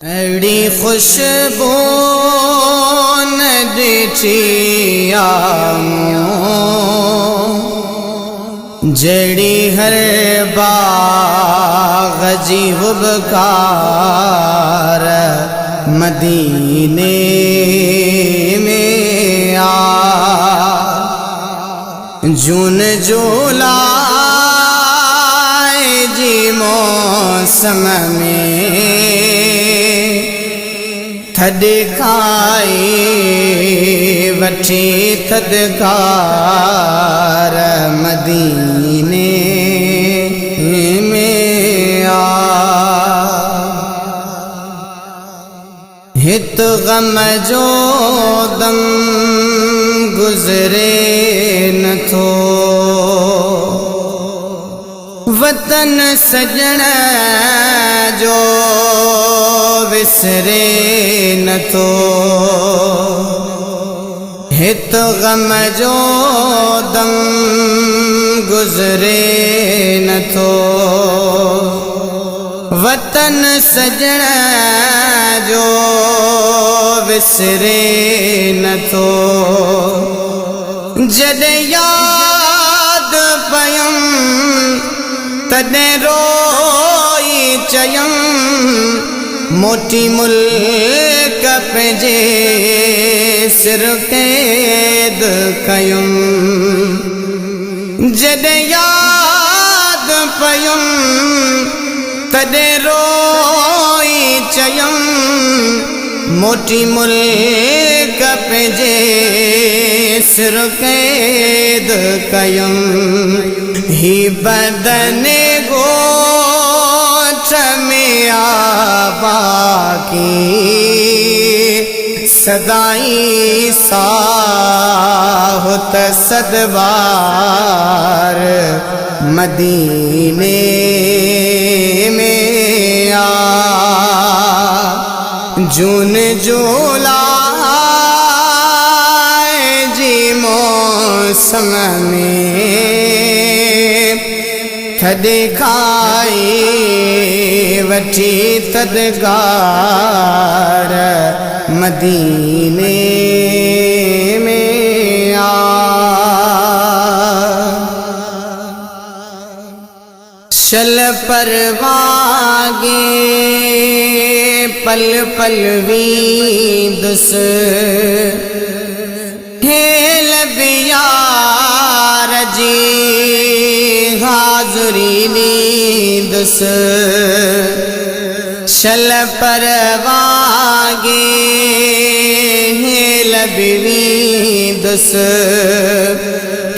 अड़ी खुशबू न ॾिठिया जड़ी हर बाग़ जी हुबकार मदीने में आ जून जुलाई जी मौसम में थदकाए वठी थदकार मदीने में आ हित गम जो दम गुज़रे न थो वतन सजण जो विसरे न थो हित गम जो दम गुज़रे न थो वतन सजण जो विसरे न थो जॾहिं याद पयम तॾहिं रोई चयम मोटी मुल्क पंहिंजे सिर क़ैद कयुम जॾहिं याद पयुम तॾहिं रोई चयम मोटी मुल्क पंहिंजे सिर क़ैद कयुम ही बदन गोठ में आबाकी सदाई साहुत सदबार मदीने में आ जून जुलाई जी मौसम में थदकाए वठी थदकार मदीने में आ शल परवागे पल पल वींदुस हेल बियार जी हाज़ुरी नींदुस शल परवागे हेल वींदुस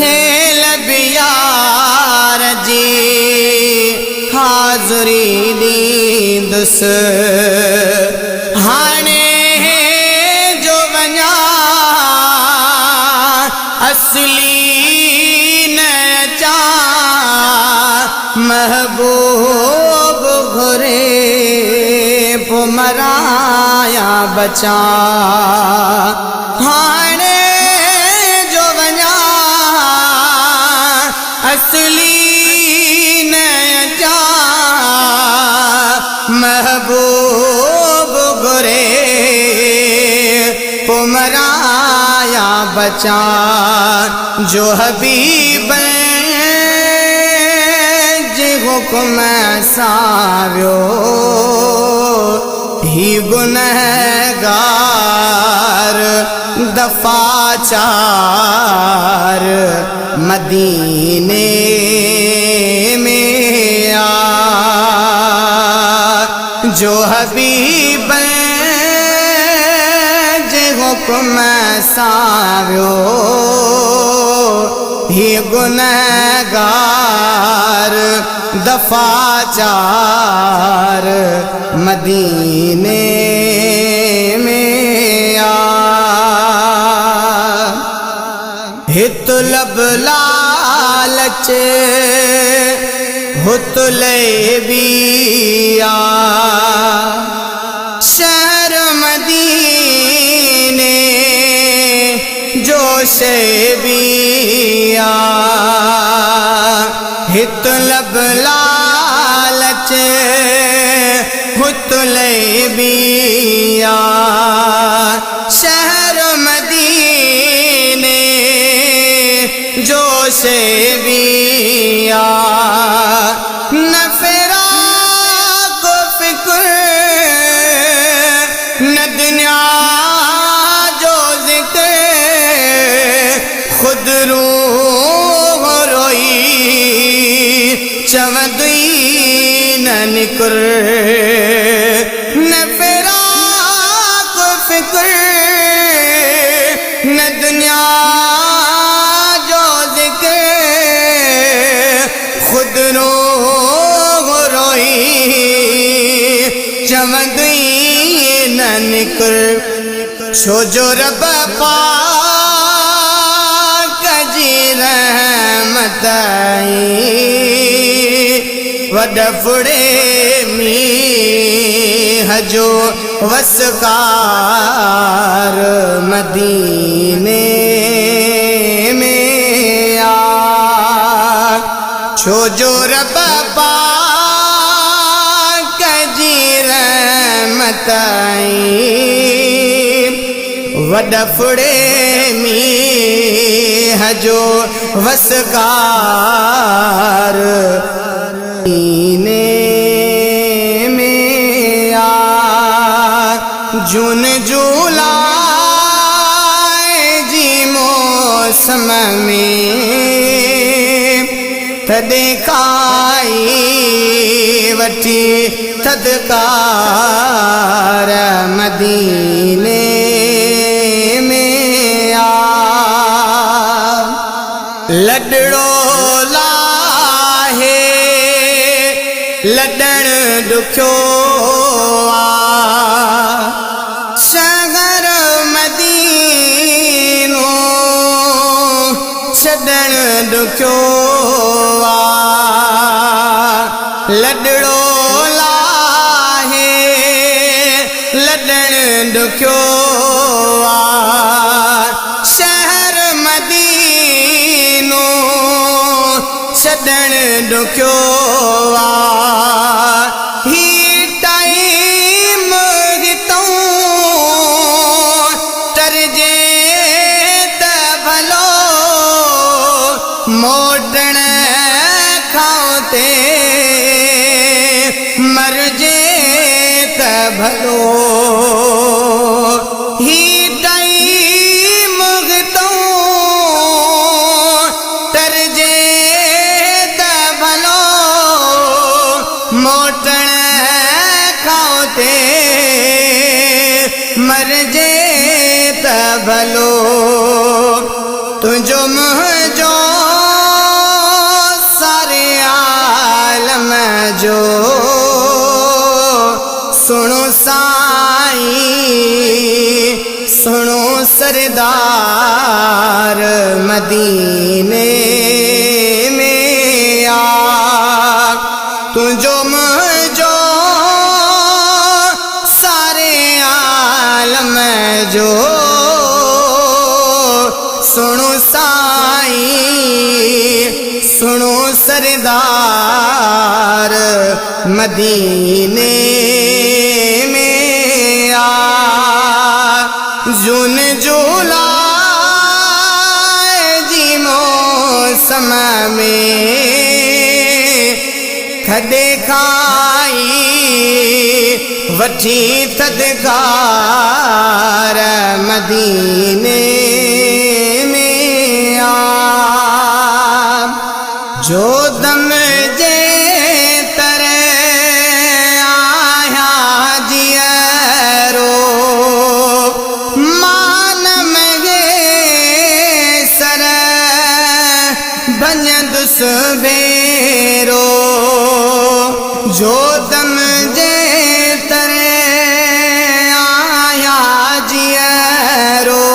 हेल बियार जी हाज़ुरी नींदुस हाणे जो वञा असली न चा महबूब घुरे पो मराया बचा हाणे जो वञा असली न चा महबूब घुरे पो मराया बचा जो हबीब जे हुक्म सावियो ही गुनहगार दफा चार मदीने में आ जो हबीब जे हुक्म सावियो ही गुनहगार दफा चार मदीने में आ हित लब लालच हुत लेबिया शहर मदीने जो से बिया हित लब लालच हुतले बिया शहर मदीने जोश बिया न फिराक फिक्र न दुनिया जो जिक्र खुद रूह रोई चवदई न निकुर न फिराक फिक्र न दुनिया जो जिक्र खुद रूह रोई चवदई न निकुर छो जो रब पाक जी रहमत वड फुड़े मींह जो वसकार मदीने में आ छो जो रब पाक जी रहमत वड फुड़े मींह जो वसकार मदीने में आ जून जुलाई जी मौसम में थदकाई वठी थदकार मदीने में आ लडड़ो लाहे लडण दुखियो आ शहर मदीनो छॾण दुखियो आ लडड़ो लाहे लडण दुखियो आ शहर मदीनो छॾण दुखियो आ ही टाइम हितों तरजे त भलो मोटण खां ते मरजे त भलो ही टाइम हितों तरजे मोटण खां ते मरजे त भलो तुंहिंजो मुंहिंजो सारे आलम जो सुणो साईं सुणो सरदार मदीने में आ तुंहिंजो मुंहिंजो सारे आलम जो सुणो साईं सुणो सरदार मदीने में आ जून जुलाई जी मौसम में थदकाई वठी थदकार मदीने में आ जो दम जे तरह आया जियरो मान में सर भञदुस भेरो जो दम जे तरह आया जियरो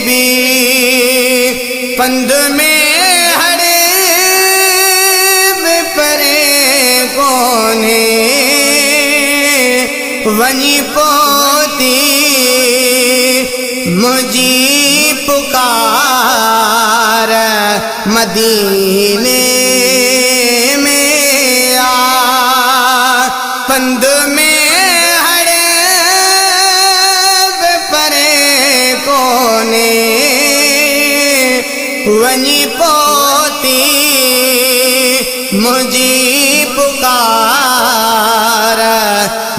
भी पंध में हरे परे कोने वनी पोती मुझी पुकार मदीने में आ पंध में हरे परे कोने वनी पोती मुझी पुकार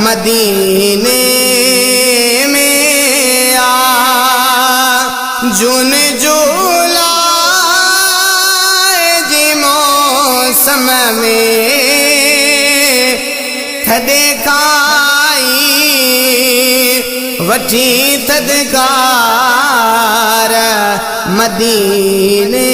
मदीने में आ जून जुलाई जी मौसम में थदे खाई वठी थदकार मदीने